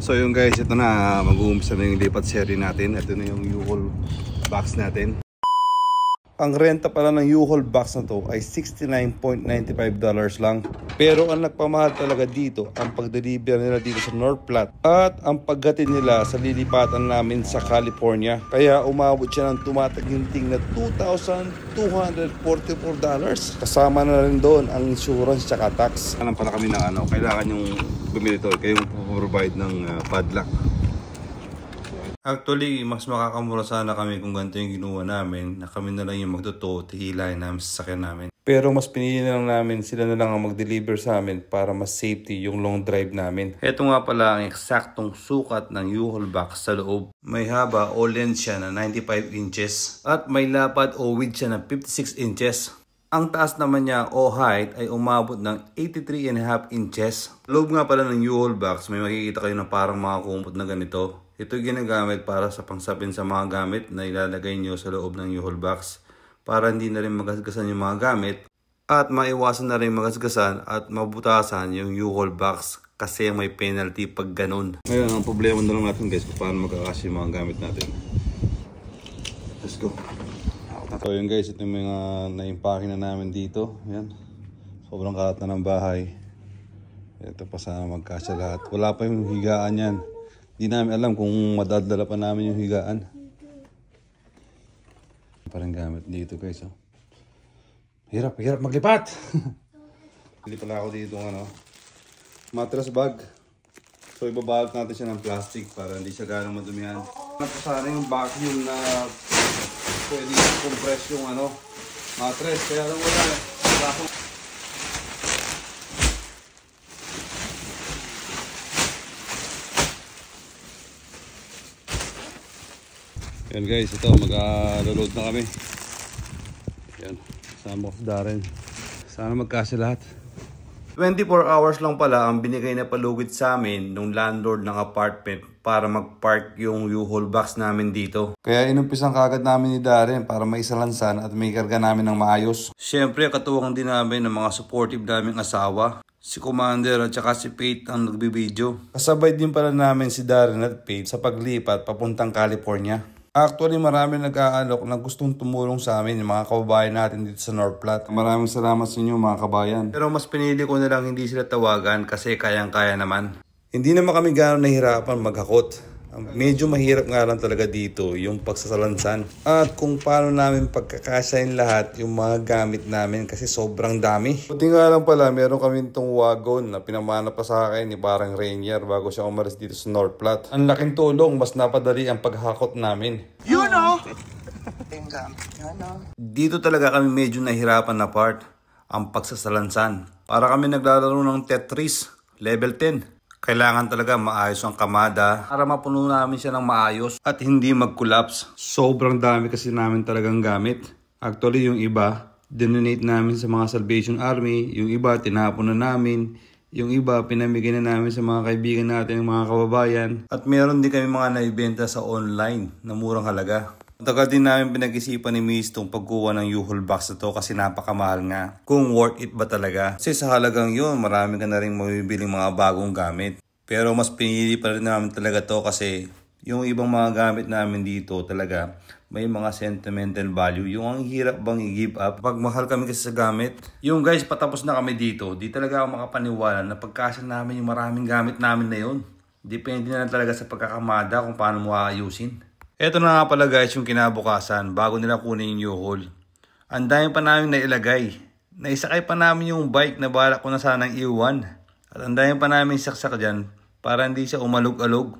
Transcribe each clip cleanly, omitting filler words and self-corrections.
So yung guys, ito na, mag-uumpisa na yung lipat series natin. Ito na yung U-Haul box natin. Ang renta pala ng U-Haul box na to ay $69.95 lang. Pero ang nagpamahal talaga dito, ang pag-deliver nila dito sa North Platte at ang paggatid nila sa lilipatan namin sa California. Kaya umabot siya ng tumataginting na $2,244. Kasama na rin doon ang insurance tsaka tax. Alam pala kami na kailangan yung bumili to, kayong provide ng padlock. Actually, mas makakamura sana kami kung ganito yung ginawa namin, na kami na lang yung magtuto, tihilahin namin sa sasakyan namin. Pero mas pinili na lang namin, sila na lang ang mag-deliver sa amin para mas safety yung long drive namin. Ito nga pala ang eksaktong sukat ng U-Haul box sa loob. May haba o length siya na 95 inches at may lapad o width siya na 56 inches. Ang taas naman niya o height ay umabot ng 83.5 inches. Loob nga pala ng U-Haul box, may makikita kayo na parang mga kumpot na ganito. Ito ginagamit para sa pangsapin sa mga gamit na ilalagay nyo sa loob ng U-Haul box para hindi na rin magasgasan yung mga gamit at maiwasan na rin magasgasan at mabutasan yung U-Haul box kasi may penalty pag ganun. Ngayon, ang problema na lang natin guys kung paano magkakasya yung mga gamit natin. Let's go. So yun guys, ito yung mga na-impake na namin dito. Yan. Sobrang kalat na ng bahay. Ito pa sana magkasya lahat. Wala pa yung higaan yan. Hindi namin alam kung madadala pa namin yung higaan. Parang gamit dito guys. Oh. Hirap maglipat. Hindi pala ako dito mattress bag. So ibabalot natin siya ng plastic para hindi siya ganong madumihan. Sana yung vacuum na pwede compress yung mattress. Kaya lang wala. Yan guys, ito mag-load na kami. Yan, sama ko si Darren. Sana magkasya lahat. 24 hours lang pala ang binigay na palugit sa amin nung landlord ng apartment para mag-park yung U-Haul box namin dito. Kaya inumpisan kagad namin ni Darren para maisalansan at may karga namin ng maayos. Siyempre katuwang din namin ng mga supportive naming asawa. Si Commander at saka si Pate ang nagbibideo. Kasabay din pala namin si Darren at Pate sa paglipat papuntang California. Actually, marami nag-aalok na gustong tumulong sa amin, yung mga kababayan natin dito sa North Platte. Maraming salamat sa inyo mga kabayan. Pero mas pinili ko na lang hindi sila tawagan kasi kayang-kaya naman. Hindi naman kami gano'n nahirapan maghakot. Medyo mahirap nga lang talaga dito yung pagsasalansan. At kung paano namin pagkakasayin lahat yung mga gamit namin kasi sobrang dami. Buti nga lang pala, meron kami itong wagon na pinamana pa sa akin ni parang Rainier bago siya umalis dito sa North Platte. Ang laking tulong, mas napadali ang paghakot namin. You know! Dito talaga kami medyo nahirapan na part, ang pagsasalansan. Para kami naglalaro ng Tetris, level 10. Kailangan talaga maayos ang kamada para mapuno namin siya ng maayos at hindi mag-collapse. Sobrang dami kasi namin talagang gamit. Actually, yung iba, dinonate namin sa mga Salvation Army. Yung iba, tinapon na namin. Yung iba, pinamigay na namin sa mga kaibigan natin, mga kababayan. At meron din kami mga naibenta sa online na murang halaga. Tagal din namin pinag-isipan ni Miss itong pagkuha ng U-Haul box na to kasi napakamahal nga. Kung worth it ba talaga? Kasi sa halagang yun, marami ka na rin mabibiling mga bagong gamit. Pero mas pinili pa rin namin talaga to kasi yung ibang mga gamit namin dito talaga may mga sentimental value. Yung ang hirap bang i-give up pag mahal kami kasi sa gamit. Yung guys, patapos na kami dito. Di talaga ako makapaniwala na pagkasya namin yung maraming gamit namin na yun. Depende na talaga sa pagkakamada kung paano mo aayusin. Eto na nga pala guys yung kinabukasan bago nila kunin yung U-Haul. Ang dami pa namin nailagay. Naisakay pa namin yung bike na balak ko na sanang iwan. At ang dami pa namin saksak dyan para hindi siya umalog-alog.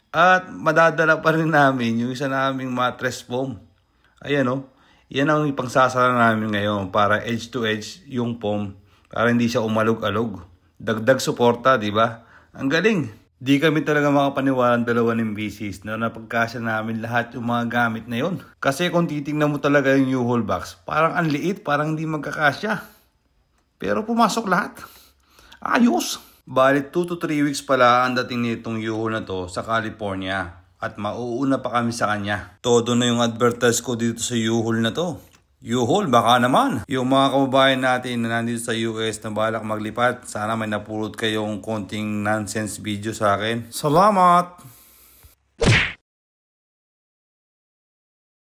At madadala pa rin namin yung isa naming mattress foam. Ayan yan ang ipangsasara namin ngayon para edge to edge yung foam para hindi siya umalog-alog. Dagdag suporta, di ba? Ang galing! Di kami talaga makapaniwala ng dalawa ng bisis na napagkasya namin lahat yung mga gamit na yon. Kasi kung titingnan mo talaga yung U-Haul box, parang ang liit, parang hindi magkakasya. Pero pumasok lahat. Ayos! Bali 2 to 3 weeks pala ang dating nitong U-Haul na to sa California. At mauuna pa kami sa kanya. Todo na yung advertise ko dito sa U-Haul na to. Yuhol, baka naman. Yung mga kababayan natin na nandito sa US na balak maglipat, sana may napulot kayong konting nonsense video sa akin. Salamat!